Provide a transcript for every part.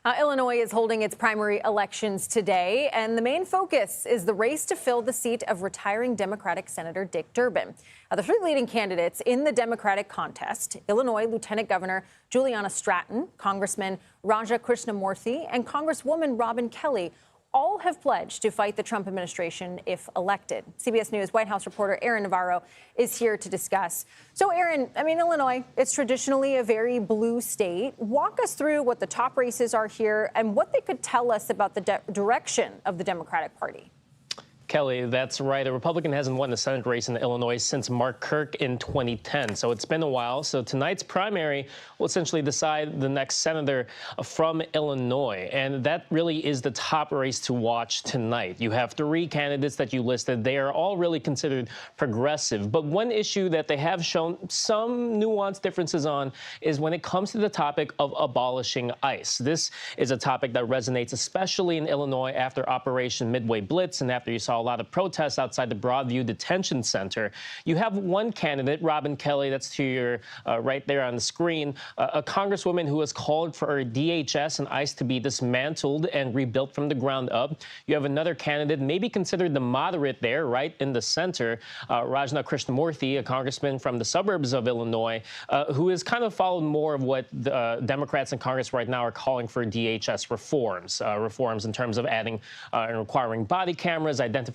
Illinois is holding its primary elections today, and the main focus is the race to fill the seat of retiring Democratic Senator Dick Durbin. The three leading candidates in the Democratic contest, Illinois Lieutenant Governor Juliana Stratton, Congressman Raja Krishnamurthy, and Congresswoman Robin Kelly, all have pledged to fight the Trump administration if elected. CBS News White House reporter Aaron Navarro is here to discuss. So, Aaron, Illinois, it's traditionally a very blue state. Walk us through what the top races are here and what they could tell us about the direction of the Democratic Party. Kelly, that's right. A Republican hasn't won the Senate race in Illinois since Mark Kirk in 2010. So it's been a while. So tonight's primary will essentially decide the next senator from Illinois. And that really is the top race to watch tonight. You have three candidates that you listed. They are all really considered progressive. But one issue that they have shown some nuanced differences on is when it comes to the topic of abolishing ICE. This is a topic that resonates especially in Illinois after Operation Midway Blitz and after you saw a lot of protests outside the Broadview Detention Center. You have one candidate, Robin Kelly, that's to your right there on the screen, a congresswoman who has called for DHS and ICE to be dismantled and rebuilt from the ground up. You have another candidate, maybe considered the moderate there, right in the center, Raja Krishnamurthy, a congressman from the suburbs of Illinois, who has kind of followed more of what the Democrats in Congress right now are calling for DHS reforms, reforms in terms of adding and requiring body cameras, identification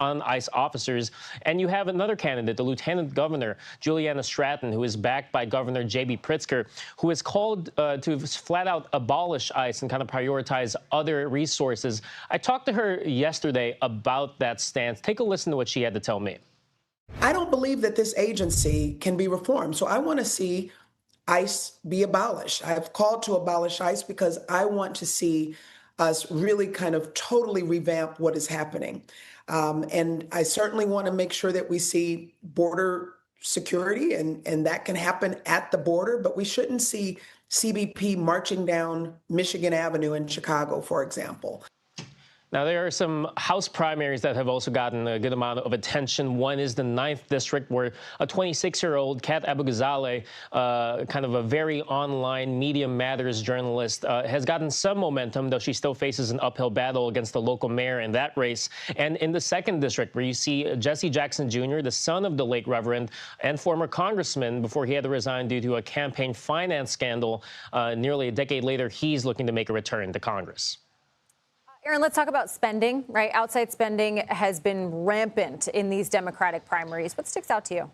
on ICE officers. And you have another candidate, the Lieutenant Governor, Juliana Stratton, who is backed by Governor J.B. Pritzker, who has called to flat out abolish ICE and kind of prioritize other resources. I talked to her yesterday about that stance. Take a listen to what she had to tell me. I don't believe that this agency can be reformed. So I want to see ICE be abolished. I've called to abolish ICE because I want to see us really kind of totally revamp what is happening. And I certainly want to make sure that we see border security, and that can happen at the border, but we shouldn't see CBP marching down Michigan Avenue in Chicago, for example. Now, there are some House primaries that have also gotten a good amount of attention. One is the 9th District, where a 26-year-old, Kat Abu-Ghazaleh, kind of a very online Media Matters journalist, has gotten some momentum, though she still faces an uphill battle against the local mayor in that race. And in the 2nd District, where you see Jesse Jackson Jr., the son of the late Reverend and former congressman, before he had to resign due to a campaign finance scandal, nearly a decade later, he's looking to make a return to Congress. Aaron, let's talk about spending, right? Outside spending has been rampant in these Democratic primaries. What sticks out to you?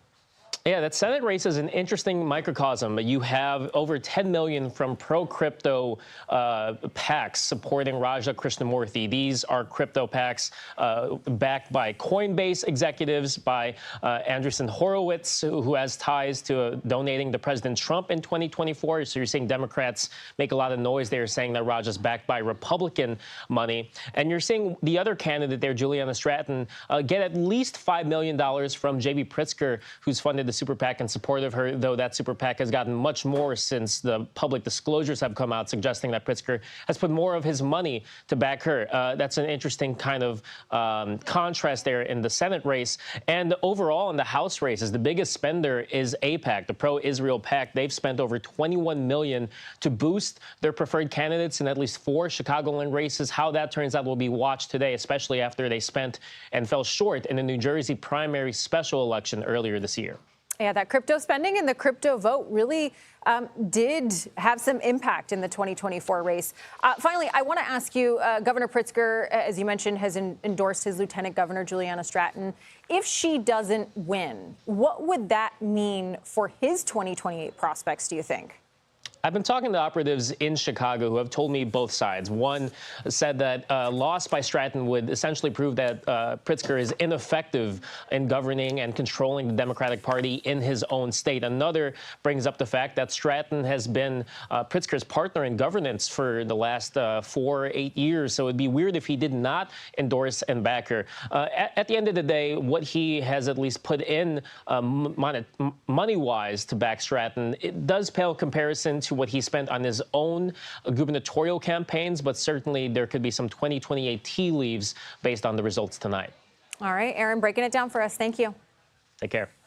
Yeah, that Senate race is an interesting microcosm. You have over $10 million from pro-crypto PACs supporting Raja Krishnamurthy. These are crypto PACs backed by Coinbase executives, by Andreessen Horowitz, who has ties to donating to President Trump in 2024. So you're seeing Democrats make a lot of noise there, saying that Raja's backed by Republican money. And you're seeing the other candidate there, Juliana Stratton, get at least $5 million from J.B. Pritzker, who's funded the super PAC in support of her, though that super PAC has gotten much more since the public disclosures have come out suggesting that Pritzker has put more of his money to back her. That's an interesting kind of contrast there in the Senate race. And overall in the House races, the biggest spender is AIPAC, the pro-Israel PAC. They've spent over $21 million to boost their preferred candidates in at least 4 Chicagoland races. How that turns out will be watched today, especially after they spent and fell short in the New Jersey primary special election earlier this year. Yeah, that crypto spending and the crypto vote really did have some impact in the 2024 race. Finally, I want to ask you, Governor Pritzker, as you mentioned, has endorsed his Lieutenant Governor, Juliana Stratton. If she doesn't win, what would that mean for his 2028 prospects, do you think? I've been talking to operatives in Chicago who have told me both sides. One said that loss by Stratton would essentially prove that Pritzker is ineffective in governing and controlling the Democratic Party in his own state. Another brings up the fact that Stratton has been Pritzker's partner in governance for the last 4-8 years. So it'd be weird if he did not endorse and back her. At the end of the day, what he has at least put in money-wise to back Stratton, it does pale comparison to what he spent on his own gubernatorial campaigns, but certainly there could be some 2028 tea leaves based on the results tonight. All right, Aaron, breaking it down for us. Thank you. Take care.